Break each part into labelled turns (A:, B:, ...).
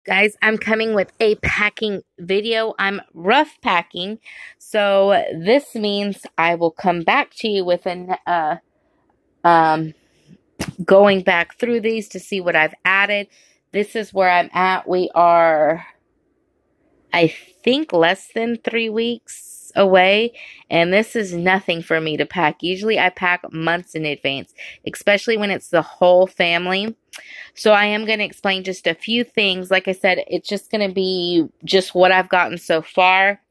A: Guys, I'm coming with a packing video. I'm rough packing, so this means I will come back to you with an um going back through these to see what I've added. This is where I'm at. We are, I think, less than 3 weeks away, and this is nothing for me to pack. Usually I pack months in advance, especially when it's the whole family. So I am going to explain just a few things. Like I said, it's just going to be just what I've gotten so far.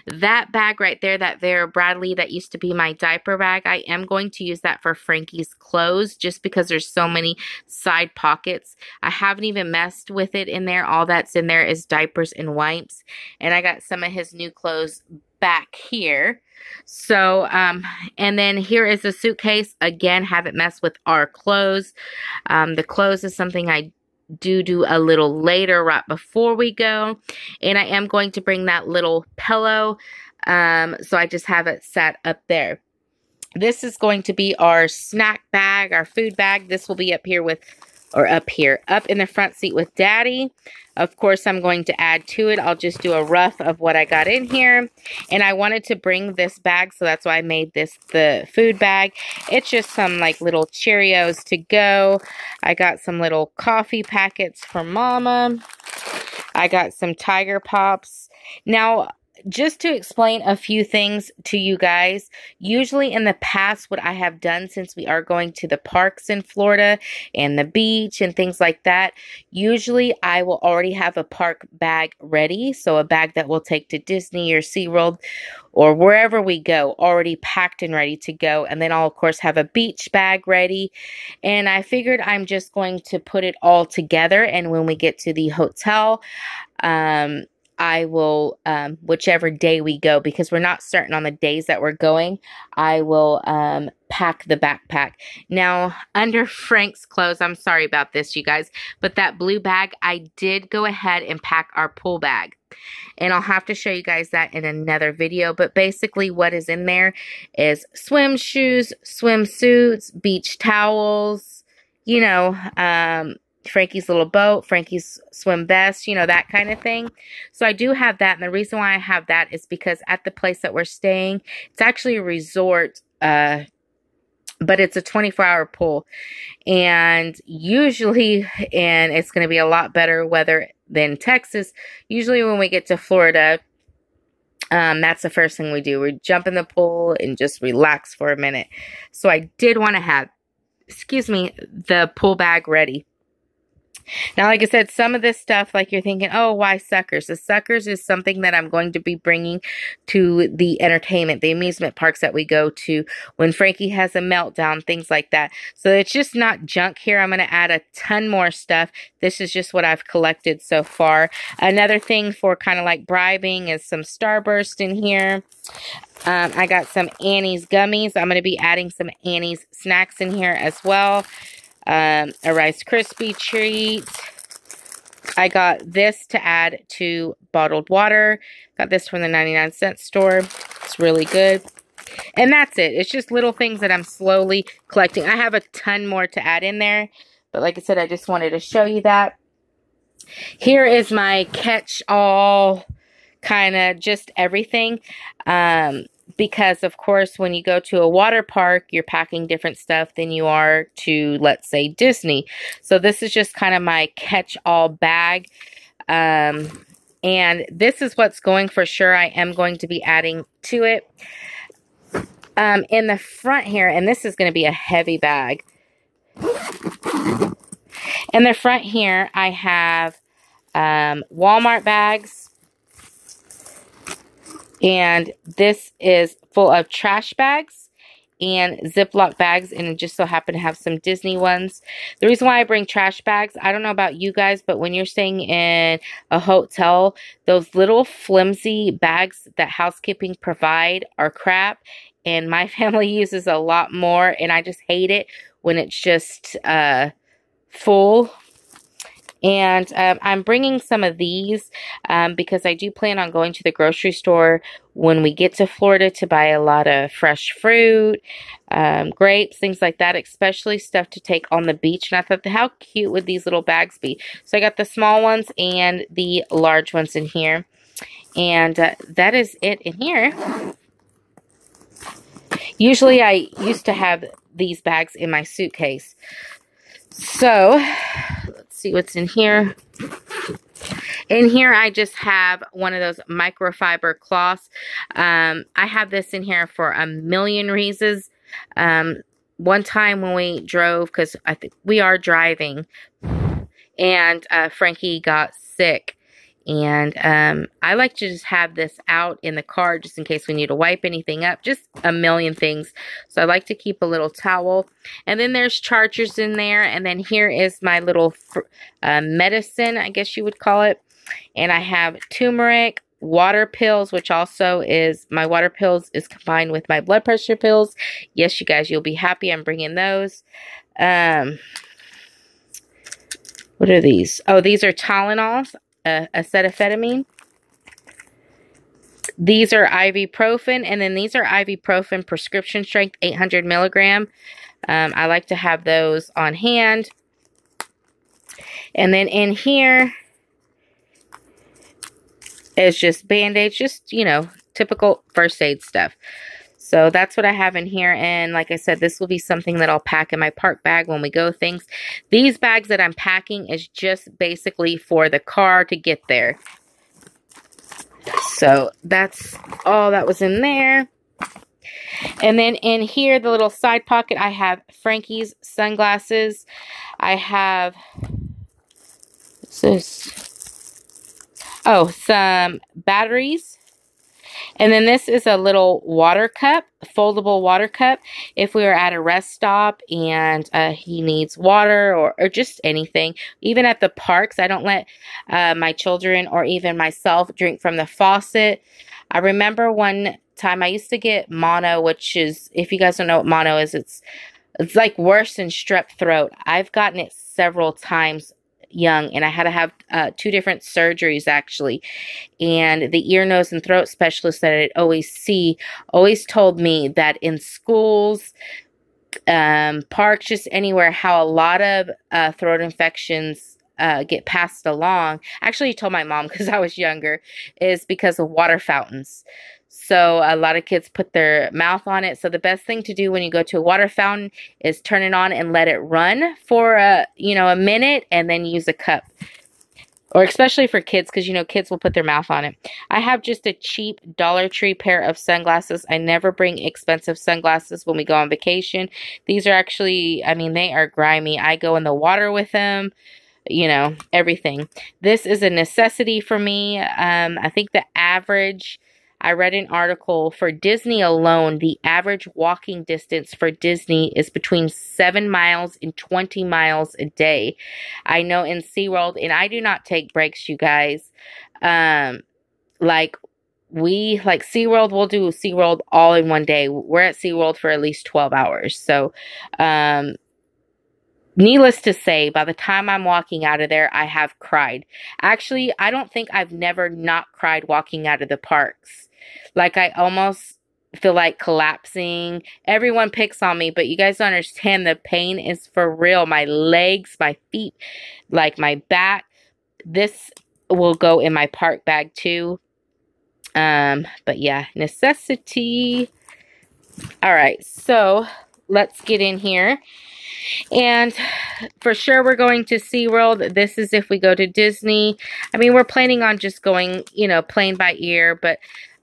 A: That bag right there, that Vera Bradley, that used to be my diaper bag, I am going to use that for Frankie's clothes just because there's so many side pockets. I haven't even messed with it in there. All that's in there is diapers and wipes. And I got some of his new clothes back here. So, and then here is the suitcase. Again, haven't messed with our clothes. The clothes is something I do a little later, right before we go. And I am going to bring that little pillow. So I just have it set up there. This is going to be our snack bag, our food bag. This will be up here with, or up in the front seat with Daddy. Of course, I'm going to add to it. I'll just do a rough of what I got in here. And I wanted to bring this bag, so that's why I made this the food bag. It's just some like little Cheerios to go. I got some little coffee packets for Mama. I got some Tiger Pops. Now, just to explain a few things to you guys, usually in the past, what I have done, since we are going to the parks in Florida and the beach and things like that, usually I will already have a park bag ready. So a bag that we'll take to Disney or SeaWorld or wherever we go, already packed and ready to go. And then I'll, of course, have a beach bag ready. And I figured I'm just going to put it all together. And when we get to the hotel, I will, whichever day we go, because we're not certain on the days that we're going, I will pack the backpack. Now, under Frank's clothes, I'm sorry about this, you guys, but that blue bag, I did go ahead and pack our pool bag. And I'll have to show you guys that in another video. But basically what is in there is swim shoes, swimsuits, beach towels, you know, Frankie's little boat, Frankie's swim vest, you know, that kind of thing. So I do have that. And the reason why I have that is because at the place that we're staying, it's actually a resort, but it's a 24-hour pool. And usually, and it's going to be a lot better weather than Texas, usually when we get to Florida, that's the first thing we do. We jump in the pool and just relax for a minute. So I did want to have, the pool bag ready. Now, like I said, some of this stuff, like you're thinking, oh, why suckers? The suckers is something that I'm going to be bringing to the entertainment, the amusement parks that we go to when Frankie has a meltdown, things like that. So it's just not junk here. I'm going to add a ton more stuff. This is just what I've collected so far. Another thing for kind of like bribing is some Starburst in here. I got some Annie's gummies. I'm going to be adding some Annie's snacks in here as well. A Rice Krispie treat. I got this to add to bottled water. Got this from the 99-cent store. It's really good. And that's it. It's just little things that I'm slowly collecting. I have a ton more to add in there. But like I said, I just wanted to show you that. Here is my catch-all kind of just everything. Because, of course, when you go to a water park, you're packing different stuff than you are to, let's say, Disney. So this is just kind of my catch-all bag. And this is what's going for sure. I am going to be adding to it. In the front here, and this is going to be a heavy bag. In the front here, I have Walmart bags. And this is full of trash bags and Ziploc bags, and it just so happen to have some Disney ones. The reason why I bring trash bags, I don't know about you guys, but when you're staying in a hotel, those little flimsy bags that housekeeping provide are crap, and my family uses a lot more, and I just hate it when it's just full. And I'm bringing some of these because I do plan on going to the grocery store when we get to Florida to buy a lot of fresh fruit, grapes, things like that, especially stuff to take on the beach. And I thought, how cute would these little bags be? So I got the small ones and the large ones in here. And that is it in here. Usually I used to have these bags in my suitcase. So, let's see what's in here. In here, I just have one of those microfiber cloths. I have this in here for a million reasons. One time when we drove, because I think we are driving, and Frankie got sick. And I like to just have this out in the car just in case we need to wipe anything up. Just a million things. So I like to keep a little towel. And then there's chargers in there. And then here is my little medicine, I guess you would call it. And I have turmeric, water pills, which also is, my water pills is combined with my blood pressure pills. Yes, you guys, you'll be happy I'm bringing those. What are these? Oh, these are Tylenols. Acetaminophen. These are ibuprofen, and then these are ibuprofen prescription strength 800 milligram. I like to have those on hand. And then in here is just Band-Aids, just, you know, typical first aid stuff. So that's what I have in here. And like I said, this will be something that I'll pack in my park bag when we go things. These bags that I'm packing is just basically for the car to get there. So that's all that was in there. And then in here, the little side pocket, I have Frankie's sunglasses. I have, what's this? Oh, some batteries. And then this is a little water cup, foldable water cup. If we are at a rest stop and he needs water or just anything. Even at the parks, I don't let my children or even myself drink from the faucet. I remember one time I used to get mono, which is, if you guys don't know what mono is, it's like worse than strep throat. I've gotten it several times young, and I had to have 2 different surgeries actually. And the ear, nose, and throat specialist that I'd always see always told me that in schools, parks, just anywhere, how a lot of throat infections get passed along. Actually, he told my mom because I was younger, is because of water fountains. So a lot of kids put their mouth on it. So the best thing to do when you go to a water fountain is turn it on and let it run for a minute, and then use a cup. Or especially for kids, because kids will put their mouth on it. I have just a cheap Dollar Tree pair of sunglasses. I never bring expensive sunglasses when we go on vacation. These are actually, they are grimy. I go in the water with them. Everything. This is a necessity for me. I think the average, I read an article for Disney alone, the average walking distance for Disney is between 7 miles and 20 miles a day. I know in SeaWorld, and I do not take breaks, you guys. Like SeaWorld, we'll do SeaWorld all in one day. We're at SeaWorld for at least 12 hours. So, needless to say, by the time I'm walking out of there, I have cried. Actually, I don't think I've never not cried walking out of the parks. Like, I almost feel like collapsing. Everyone picks on me, but you guys don't understand. The pain is for real. My legs, my feet, like my back. This will go in my park bag too. But yeah, necessity. All right, so let's get in here. And for sure we're going to SeaWorld. This is if we go to Disney. We're planning on just going, playing by ear, but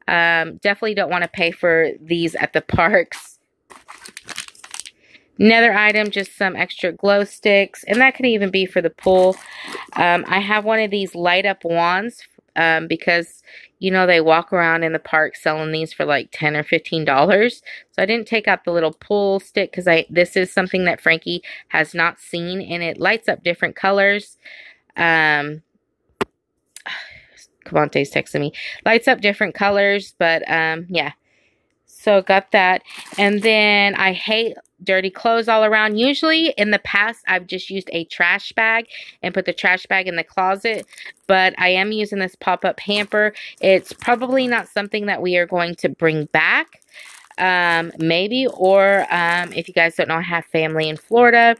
A: definitely don't want to pay for these at the parks. Another item, just some extra glow sticks, and that could even be for the pool. I have one of these light up wands because they walk around in the park selling these for like $10 or $15. So I didn't take out the little pool stick because this is something that Frankie has not seen, and it lights up different colors. Cavante's texting me. Lights up different colors, but yeah. So got that. And then I hate dirty clothes all around. Usually in the past, I've just used a trash bag and put the trash bag in the closet, but I am using this pop-up hamper. It's probably not something that we are going to bring back. Maybe, or if you guys don't know, I have family in Florida,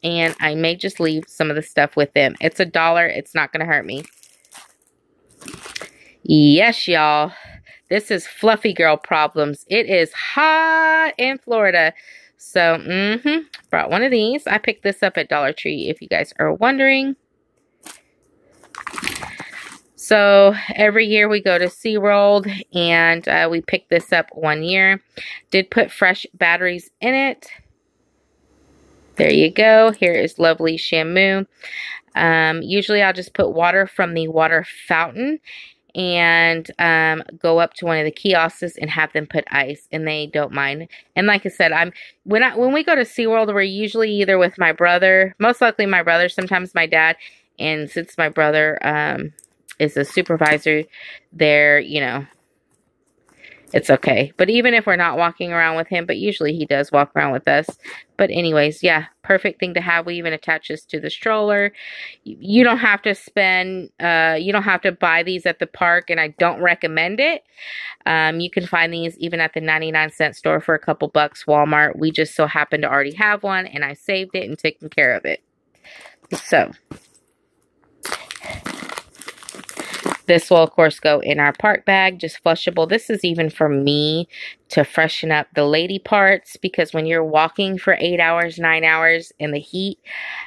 A: and I may just leave some of the stuff with them. It's $1. It's not going to hurt me. Yes, y'all. This is fluffy girl problems. It is hot in Florida. So, brought one of these. I picked this up at Dollar Tree, if you guys are wondering. So, every year we go to SeaWorld, and we picked this up one year. Did put fresh batteries in it. There you go. Here is lovely Shamu. Usually I'll just put water from the water fountain and go up to one of the kiosks and have them put ice, and they don't mind. And like I said, when we go to SeaWorld, we're usually either with my brother, most likely my brother, sometimes my dad, and since my brother is a supervisor there, you know, it's okay. But even if we're not walking around with him, but usually he does walk around with us. But anyways, yeah, perfect thing to have. We even attach this to the stroller. You don't have to spend, you don't have to buy these at the park, and I don't recommend it. You can find these even at the 99-cent store for a couple bucks, Walmart. We just so happen to already have one, and I saved it and taken care of it. So this will, of course, go in our park bag, just flushable. This is even for me to freshen up the lady parts, because when you're walking for 8 hours, 9 hours in the heat,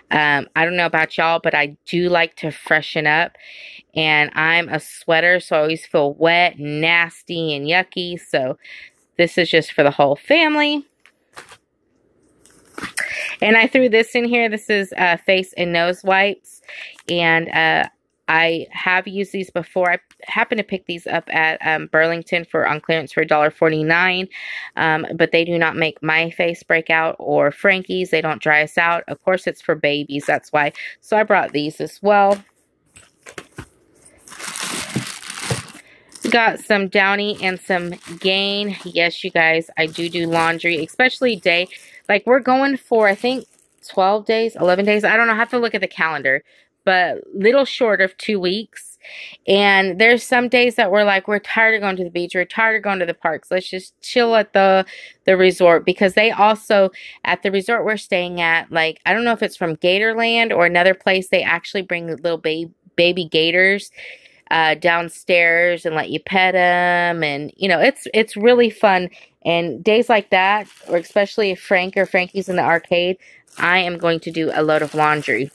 A: I don't know about y'all, but I do like to freshen up. And I'm a sweater, so I always feel wet, nasty, and yucky. So this is just for the whole family. And I threw this in here. This is face and nose wipes. And I have used these before. I happened to pick these up at Burlington on clearance for $1.49. But they do not make my face break out or Frankie's. They don't dry us out. Of course, it's for babies. That's why. So I brought these as well. Got some Downy and some Gain. Yes, you guys, I do laundry, especially day. Like, we're going for, I think, 12 days, 11 days. I don't know. I have to look at the calendar. But little short of 2 weeks. And there's some days that we're like, we're tired of going to the beach. We're tired of going to the parks. Let's just chill at the resort. Because they also, at the resort we're staying at, like, I don't know if it's from Gatorland or another place, they actually bring little baby gators downstairs and let you pet them. And, you know, it's really fun. And days like that, or especially if Frank or Frankie's in the arcade, I am going to do a load of laundry.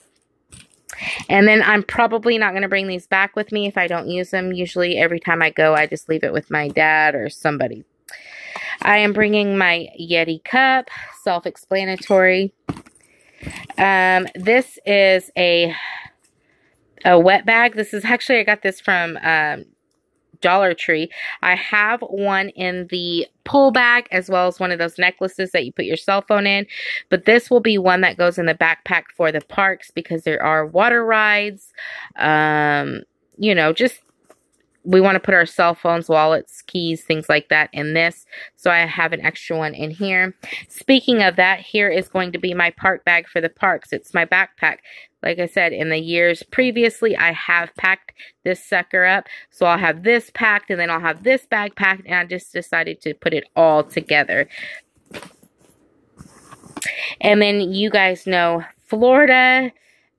A: And then I'm probably not going to bring these back with me if I don't use them. Usually every time I go, I just leave it with my dad or somebody. I am bringing my Yeti cup, self-explanatory. This is a wet bag. This is actually, I got this from Dollar Tree. I have one in the pull bag, as well as one of those necklaces that you put your cell phone in, but this will be one that goes in the backpack for the parks, because there are water rides, you know, just we want to put our cell phones, wallets, keys, things like that in this. So I have an extra one in here. Speaking of that, here is going to be my park bag for the parks. It's my backpack. Like I said, in the years previously, I have packed this sucker up. So I'll have this packed, and then I'll have this bag packed, and I just decided to put it all together. And then you guys know Florida,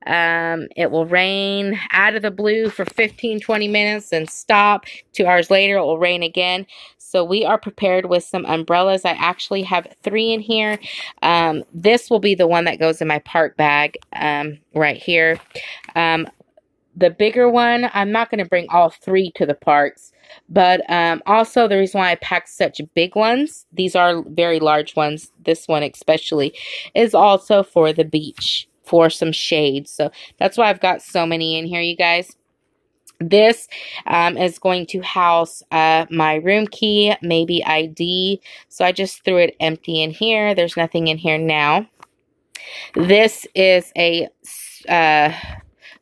A: it will rain out of the blue for 15-20 minutes and stop. 2 hours later, it will rain again. So we are prepared with some umbrellas. I actually have 3 in here. This will be the one that goes in my park bag right here. The bigger one, I'm not going to bring all 3 to the parks. But also the reason why I packed such big ones, these are very large ones, this one especially, is also for the beach, for some shade. So that's why I've got so many in here, you guys. This is going to house my room key, maybe ID. So I just threw it empty in here. There's nothing in here now. This is a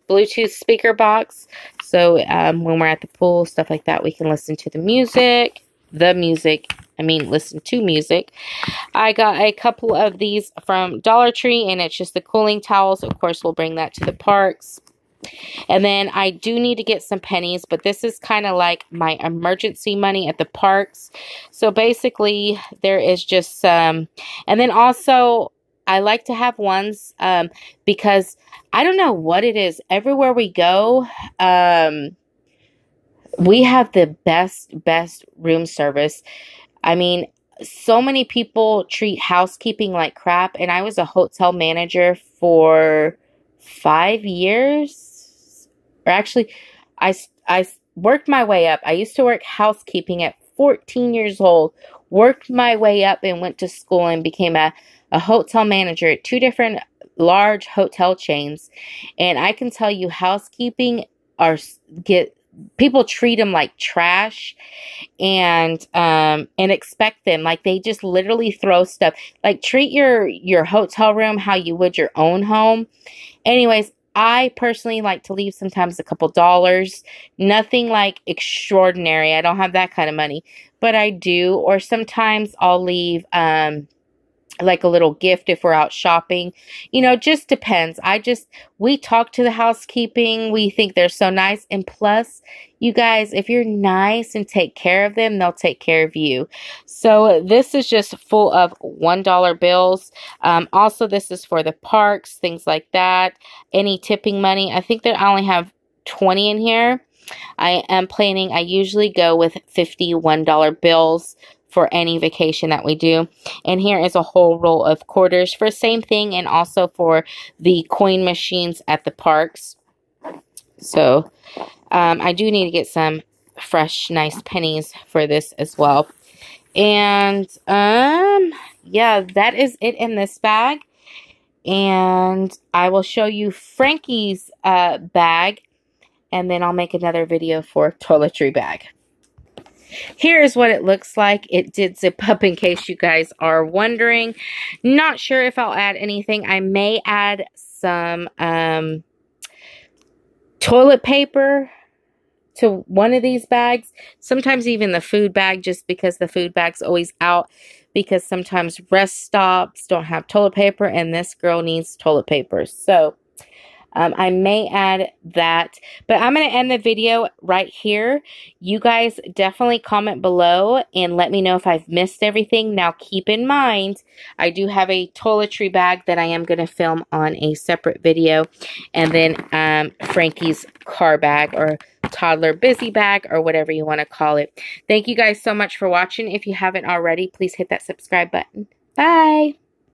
A: Bluetooth speaker box. So when we're at the pool, stuff like that, we can listen to the music listen to music. I got a couple of these from Dollar Tree, and it's just the cooling towels. Of course, we'll bring that to the parks. And then I do need to get some pennies, but this is kind of like my emergency money at the parks. So basically, there is just some, and then also, I like to have ones because I don't know what it is. Everywhere we go, we have the best room service. I mean, so many people treat housekeeping like crap, and I was a hotel manager for 5 years. Or actually, I worked my way up. I used to work housekeeping at 14 years old, worked my way up and went to school and became a hotel manager at 2 different large hotel chains. And I can tell you, housekeeping people treat them like trash, and expect them, like they just literally throw stuff. Like, treat your hotel room how you would your own home. Anyways, I personally like to leave sometimes a couple dollars. Nothing like extraordinary. I don't have that kind of money, but I do. Or sometimes I'll leave like a little gift if we're out shopping. You know, just depends. We talk to the housekeeping. We think they're so nice. And plus, you guys, if you're nice and take care of them, they'll take care of you. So this is just full of $1 bills. Also, this is for the parks, things like that. Any tipping money. I think that I only have 20 in here. I usually go with $51 bills for any vacation that we do. And here is a whole roll of quarters for same thing, and also for the coin machines at the parks. So I do need to get some fresh, nice pennies for this as well. And yeah, that is it in this bag. And I will show you Frankie's bag, and then I'll make another video for toiletry bag. Here's what it looks like. It did zip up, in case you guys are wondering. Not sure if I'll add anything. I may add some toilet paper to one of these bags. Sometimes even the food bag, just because the food bag's always out. Because sometimes rest stops don't have toilet paper, and this girl needs toilet paper. So I may add that, but I'm going to end the video right here. You guys definitely comment below and let me know if I've missed everything. Now, keep in mind, I do have a toiletry bag that I am going to film on a separate video, and then Frankie's car bag, or toddler busy bag, or whatever you want to call it. Thank you guys so much for watching. If you haven't already, please hit that subscribe button. Bye!